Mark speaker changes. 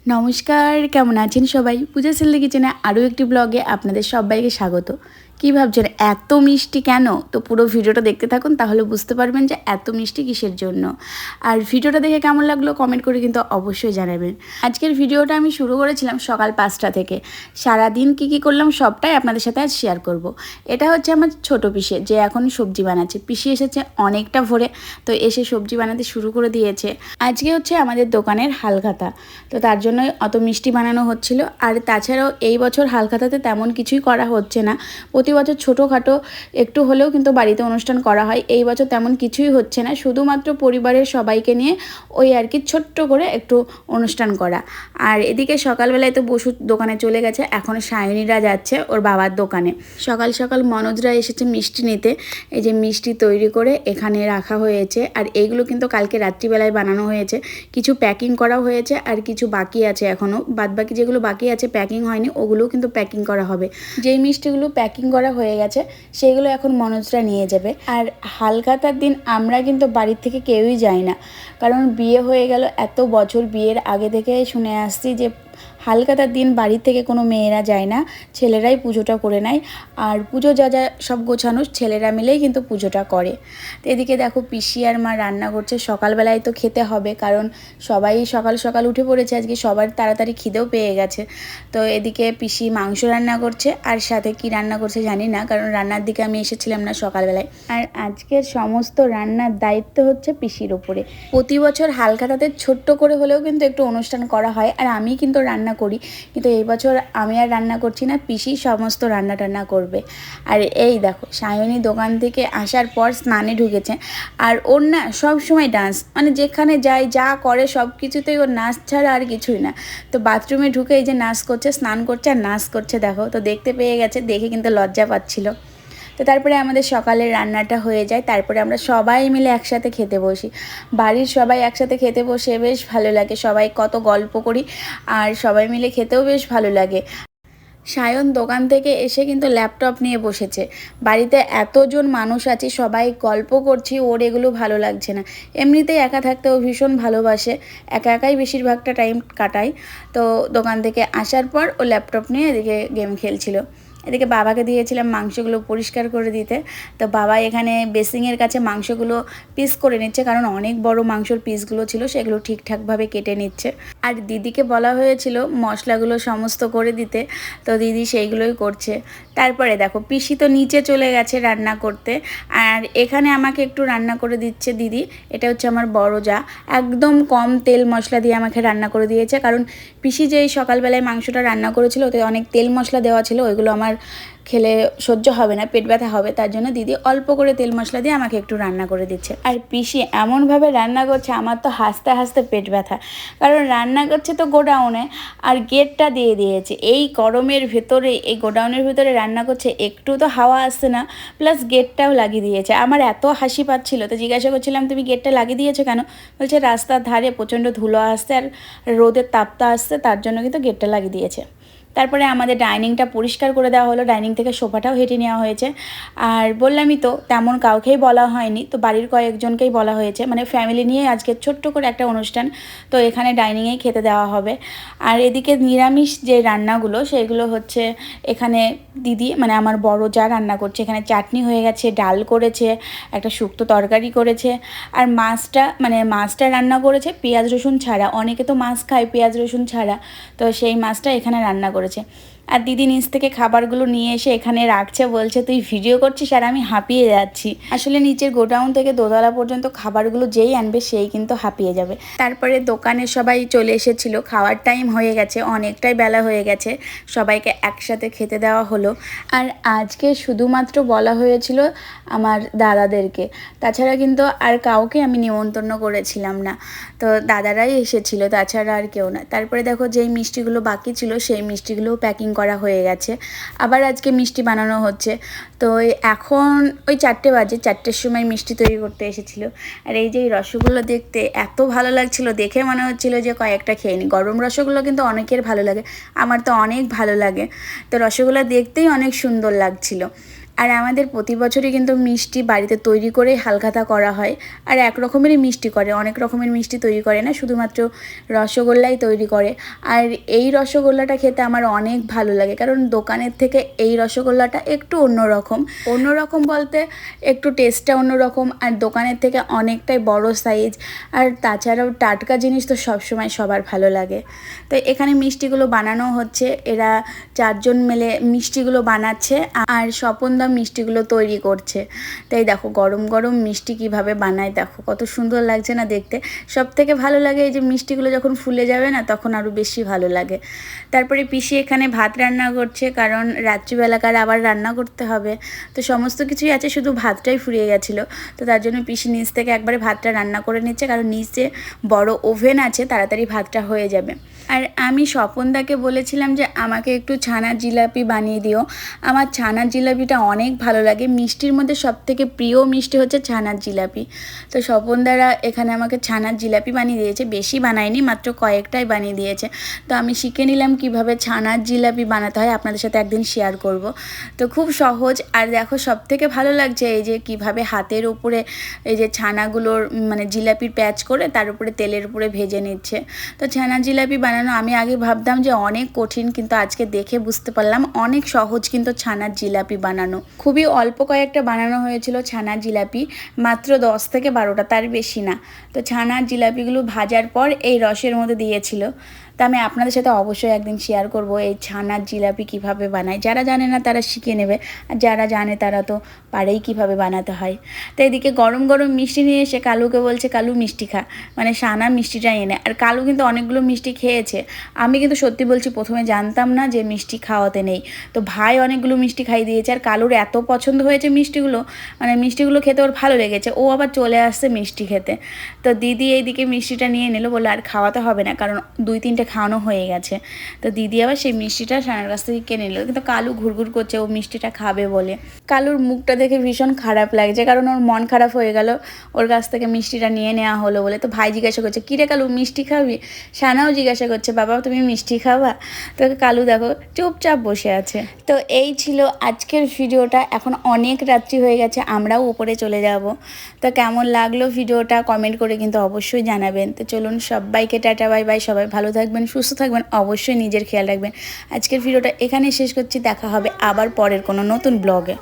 Speaker 1: নমস্কার, কেমন আছেন সবাই? পূজা সিল্লি কিচেনে আরও একটি ব্লগে আপনাদের সবাইকে স্বাগত। কী ভাবছেন এত মিষ্টি কেন? তো পুরো ভিডিওটা দেখতে থাকুন, তাহলে বুঝতে পারবেন যে এত মিষ্টি কিসের জন্য। আর ভিডিওটা দেখে কেমন লাগলো কমেন্ট করে কিন্তু অবশ্যই জানাবেন। আজকের ভিডিওটা আমি শুরু করেছিলাম সকাল 5টা থেকে। সারাদিন কী করলাম সবটাই আপনাদের সাথে আজ শেয়ার করব। এটা হচ্ছে আমার ছোট পিসে, যে এখন সবজি বানাচ্ছে। পিসি এসেছে অনেকটা ভোরে, তো এসে সবজি বানাতে শুরু করে দিয়েছে। আজকে হচ্ছে আমাদের দোকানের হালখাতা, তো তার জন্যই অত মিষ্টি বানানো হচ্ছিল। আর তাছাড়াও এই বছর হালখাতাতে তেমন কিছুই করা হচ্ছে না। প্রতি বছর ছোটোখাটো একটু হলেও কিন্তু বাড়িতে অনুষ্ঠান করা হয়, এই বছর তেমন কিছুই হচ্ছে না। শুধুমাত্র পরিবারের সবাইকে নিয়ে ওই আর কি ছোট্ট করে একটু অনুষ্ঠান করা। আর এদিকে সকালবেলায় তো বসু দোকানে চলে গেছে, এখন সায়নীরা যাচ্ছে ওর বাবার দোকানে। সকাল সকাল মনোজরা এসেছে মিষ্টি নিতে। এই যে মিষ্টি তৈরি করে এখানে রাখা হয়েছে, আর এইগুলো কিন্তু কালকে রাত্রিবেলায় বানানো হয়েছে। কিছু প্যাকিং করা হয়েছে আর কিছু বাকি আছে এখনও। বাদবাকি যেগুলো বাকি আছে প্যাকিং হয়নি, ওগুলোও কিন্তু প্যাকিং করা হবে। যেই মিষ্টিগুলো প্যাকিং করা হয়ে গেছে সেগুলো এখন মনোজরা নিয়ে যাবে। আর হালখাতার দিন আমরা কিন্তু বাড়ির থেকে কেউই যাই না, কারণ বিয়ে হয়ে গেল এত বছর, বিয়ের আগে থেকে শুনে আসছি যে হালখাতার দিন বাড়ির থেকে কোনো মেয়েরা যায় না, ছেলেরাই পুজোটা করে নেয়। আর পুজো যা যা সব গোছানো ছেলেরা মিলেই কিন্তু পুজোটা করে। তো এদিকে দেখো পিসি আর মা রান্না করছে। সকালবেলায় তো খেতে হবে, কারণ সবাই সকাল সকাল উঠে পড়েছে, আজকে সবার তাড়াতাড়ি খিদেও পেয়ে গেছে। তো এদিকে পিসি মাংস রান্না করছে, আর সাথে কি রান্না করছে জানি না, কারণ রান্নার দিকে আমি এসেছিলাম না সকালবেলায়। আর আজকের সমস্ত রান্নার দায়িত্ব হচ্ছে পিসির ওপরে। প্রতি বছর হালখাতাতে ছোট্ট করে হলেও কিন্তু একটু অনুষ্ঠান করা হয়, আর আমি কিন্তু রান্না করি, কিন্তু এই বছর আমি আর রান্না করছি না, পিসি সমস্ত রান্না টান্না করবে। আর এই দেখো সায়নী দোকান থেকে আসার পর স্নানে ঢুকেছে। আর ওর না সব সময় ডান্স, মানে যেখানে যায় যা করে সব কিছুতেই ওর নাচ ছাড়া আর কিছুই না। তো বাথরুমে ঢুকে এই যে নাচ করছে, স্নান করছে আর নাচ করছে দেখো। তো দেখতে পেয়ে গেছে, দেখে কিন্তু লজ্জা পাচ্ছিল। তো তারপরে আমাদের সকালের রান্নাটা হয়ে যায়, তারপরে আমরা সবাই মিলে একসাথে খেতে বসি। বাড়ির সবাই একসাথে খেতে বসে বেশ ভালো লাগে, সবাই কত গল্প করি, আর সবাই মিলে খেতেও বেশ ভালো লাগে। সায়ন দোকান থেকে এসে কিন্তু ল্যাপটপ নিয়ে বসেছে। বাড়িতে এতজন মানুষ আছে, সবাই গল্প করছি, ওর এগুলো ভালো লাগছে না। এমনিতেই একা থাকতে ও ভীষণ ভালোবাসে, একা একাই বেশিরভাগটা টাইম কাটায়। তো দোকান থেকে আসার পর ও ল্যাপটপ নিয়ে এদিকে গেম খেলছিল। এদিকে বাবাকে দিয়েছিলাম মাংসগুলো পরিষ্কার করে দিতে। তো বাবা এখানে বেসিংয়ের কাছে মাংসগুলো পিস করে নিচ্ছে, কারণ অনেক বড় মাংসর পিসগুলো ছিল, সেগুলো ঠিকঠাকভাবে কেটে নিচ্ছে। আর দিদিকে বলা হয়েছিল মশলাগুলো সমস্ত করে দিতে, তো দিদি সেইগুলোই করছে। তারপরে দেখো পিসি তো নিচে চলে গেছে রান্না করতে, আর এখানে আমাকে একটু রান্না করে দিচ্ছে দিদি। এটা হচ্ছে আমার বড় যা, একদম কম তেল মশলা দিয়ে আমাকে রান্না করে দিয়েছে, কারণ পিসি যেই সকালবেলায় মাংসটা রান্না করেছিল ওতে অনেক তেল মশলা দেওয়া ছিল, ওইগুলো আমার খেলে সহ্য হবে না, পেট ব্যথা হবে। তার জন্য দিদি অল্প করে তেল মশলা দিয়ে আমাকে একটু রান্না করে দিচ্ছে। আর পিসি এমনভাবে রান্না করছে, আমার তো হাসতে হাসতে পেট ব্যথা, কারণ রান্না করছে তো গোডাউনে, আর গেটটা দিয়ে দিয়েছে। এই গরমের ভেতরে, এই গোডাউনের ভেতরে রান্না করছে, একটু তো হাওয়া আসছে না, প্লাস গেটটাও লাগিয়ে দিয়েছে। আমার এত হাসি পাচ্ছিল, তো জিজ্ঞাসা করছিলাম তুমি গেটটা লাগিয়ে দিয়েছো কেন? বলছে রাস্তার ধারে প্রচণ্ড ধুলো আসছে আর রোদের তাপটা আসছে, তার জন্য কিন্তু গেটটা লাগিয়ে দিয়েছে। তারপরে আমাদের ডাইনিংটা পরিষ্কার করে দেওয়া হলো, ডাইনিং থেকে সোফাটাও হেঁটে নেওয়া হয়েছে। আর বললামই তো তেমন কাউকেই বলা হয়নি, তো বাড়ির কয়েকজনকেই বলা হয়েছে, মানে ফ্যামিলি নিয়ে আজকে ছোট্ট করে একটা অনুষ্ঠান, তো এখানে ডাইনিংয়েই খেতে দেওয়া হবে। আর এদিকে নিরামিষ যে রান্নাগুলো সেগুলো হচ্ছে এখানে দিদি, মানে আমার বড় যা রান্না করছে। এখানে চাটনি হয়ে গেছে, ডাল করেছে, একটা শুক্তো তরকারি করেছে, আর মাছটা রান্না করেছে পেঁয়াজ রসুন ছাড়া। অনেকে তো মাছ খায় পেঁয়াজ রসুন ছাড়া, তো সেই মাছটা এখানে রান্না করেছে। আর দিদি নিচ থেকে খাবারগুলো নিয়ে এসে এখানে রাখছে, বলছে তুই ভিডিও করছিস, আর আমি হাঁপিয়ে যাচ্ছি। আসলে নিচের গোডাউন থেকে দোতলা পর্যন্ত খাবারগুলো যেই আনবে সেই কিন্তু হাঁপিয়ে যাবে। তারপরে দোকানে সবাই চলে এসেছিল, খাওয়ার টাইম হয়ে গেছে, অনেকটাই বেলা হয়ে গেছে, সবাইকে একসাথে খেতে দেওয়া হলো। আর আজকে শুধুমাত্র বলা হয়েছিল আমার দাদাদেরকে, তাছাড়া কিন্তু আর কাউকে আমি নিমন্ত্রণ করেছিলাম না, তো দাদারাই এসেছিল, তাছাড়া আর কেউ না। তারপরে দেখো যেই মিষ্টিগুলো বাকি ছিল সেই মিষ্টিগুলোও প্যাকিং করা হয়ে গেছে, আবার আজকে মিষ্টি বানানো হচ্ছে। তো এখন ওই 4টে বাজে, 4টের সময় মিষ্টি তৈরি করতে এসেছিলো। আর এই যে এই রসগোল্লা দেখতে এত ভালো লাগছিল, দেখে মনে হচ্ছিল যে কয়েকটা খেয়ে নিই। গরম রসগোল্লা কিন্তু অনেকের ভালো লাগে, আমার তো অনেক ভালো লাগে। তো রসগোল্লা দেখতেই অনেক সুন্দর লাগছিল। আর আমাদের প্রতি বছরই কিন্তু মিষ্টি বাড়িতে তৈরি করে হালখাতা করা হয়। আর এক রকমেরই মিষ্টি করে, অনেক রকমের মিষ্টি তৈরি করে না, শুধুমাত্র রসগোল্লাই তৈরি করে। আর এই রসগোল্লাটা খেতে আমার অনেক ভালো লাগে, কারণ দোকানের থেকে এই রসগোল্লাটা একটু অন্যরকম বলতে একটু টেস্টটা অন্যরকম, আর দোকানের থেকে অনেকটাই বড় সাইজ। আর তাছাড়াও টাটকা জিনিস তো সবসময় সবার ভালো লাগে। তো এখানে মিষ্টিগুলো বানানো হচ্ছে, এরা 4 জন মিলে মিষ্টিগুলো বানাচ্ছে আর স্বপনদা মিষ্টিগুলো তৈরি করছে। তাই দেখো গরম গরম মিষ্টি কিভাবে বানায়, দেখো কত সুন্দর লাগছে না দেখতে। সব থেকে ভালো লাগে এই যে মিষ্টিগুলো যখন ফুলে যাবে না, তখন আরও বেশি ভালো লাগে। তারপরে পিসি এখানে ভাত রান্না করছে, কারণ রাত্রিবেলাকার আবার রান্না করতে হবে। তো সমস্ত কিছুই আছে, শুধু ভাতটাই ফুরিয়ে গেছিলো। তো তার জন্য পিসি নিচ থেকে একবারে ভাতটা রান্না করে নিচ্ছে, কারণ নিচে বড় ওভেন আছে, তাড়াতাড়ি ভাতটা হয়ে যাবে। আর আমি স্বপনদাকে বলেছিলাম যে আমাকে একটু ছানার জিলাপি বানিয়ে দিও। আমার ছানার জিলাপিটা অনেক ভালো লাগে, মিষ্টির মধ্যে সবথেকে প্রিয় মিষ্টি হচ্ছে ছানার জিলাপি। তো স্বপনদারা এখানে আমাকে ছানার জিলাপি বানিয়ে দিয়েছে, বেশি বানায়নি, মাত্র কয়েকটাই বানিয়ে দিয়েছে। তো আমি শিখে নিলাম কিভাবে ছানার জিলাপি বানাতে হয়, আপনাদের সাথে একদিন শেয়ার করব। তো খুব সহজ। আর দেখো সবথেকে ভালো লাগছে এই যে কিভাবে হাতের উপরে এই যে ছানাগুলোর মানে জিলাপির প্যাচ করে তার উপরে তেলের উপরে ভেজে নিচ্ছে। তো ছানার জিলাপি বানানো আমি আগে ভাবতাম যে অনেক কঠিন, কিন্তু আজকে দেখে বুঝতে পারলাম অনেক সহজ কিন্তু ছানার জিলাপি বানানো। খুবই অল্প কয়েকটা বানানো হয়েছিল ছানার জিলাপি, মাত্র 10 থেকে 12টা, তার বেশি না। তো ছানার জিলাপিগুলো ভাজার পর এই রসের মধ্যে দিয়েছিল। তা আমি আপনাদের সাথে অবশ্যই একদিন শেয়ার করব এই ছানার জিলাপি কিভাবে বানায়। যারা জানে না তারা শিখে নেবে, আর যারা জানে তারা তো পারেই কিভাবে বানাতে হয়। তো এদিকে গরম গরম মিষ্টি নিয়ে এসে কালুকে বলছে, কালু মিষ্টি খা, মানে সানা মিষ্টিটা এনে। আর কালু কিন্তু অনেকগুলো মিষ্টি খেয়েছে। আমি কিন্তু সত্যি বলছি প্রথমে জানতাম না যে মিষ্টি খাওয়াতে নেই। তো ভাই অনেকগুলো মিষ্টি খাইয়ে দিয়েছে, আর কালুর এত পছন্দ হয়েছে মিষ্টিগুলো, মানে মিষ্টিগুলো খেতে ওর ভালো লেগেছে, ও আবার চলে আসছে মিষ্টি খেতে। তো দিদি এইদিকে মিষ্টিটা নিয়ে নিল, বললো আর খাওয়াতে হবে না, কারণ 2-3টে খাওয়ানো হয়ে গেছে। তো দিদি আবার সেই মিষ্টিটা সানার কাছ থেকে কিনে নিল, কিন্তু কালু ঘুরঘুর করছে ও মিষ্টিটা খাবে বলে। কালুর মুখটা দেখে ভীষণ খারাপ লাগছে, কারণ ওর মন খারাপ হয়ে গেল ওর কাছ থেকে মিষ্টিটা নিয়ে নেওয়া হলো বলে। তো ভাই জিজ্ঞাসা করছে, কিরে কালু মিষ্টি খাবি? সানাও জিজ্ঞাসা করছে, বাবা তুমি মিষ্টি খাবা? তো কালু দেখো চুপচাপ বসে আছে। তো এই ছিল আজকের ভিডিওটা। এখন অনেক রাত্রি হয়ে গেছে, আমরাও উপরে চলে যাব। তো কেমন লাগলো ভিডিওটা কমেন্ট করে কিন্তু অবশ্যই জানাবেন। তো চলুন সবাইকে টাটা বাই বাই, সবাই ভালো থাকবেন, সুস্থ থাকবেন, অবশ্যই নিজের খেয়াল রাখবেন। আজকের ভিডিওটা এখানে শেষ করছি, দেখা হবে আবার পরের কোনো নতুন ব্লগে।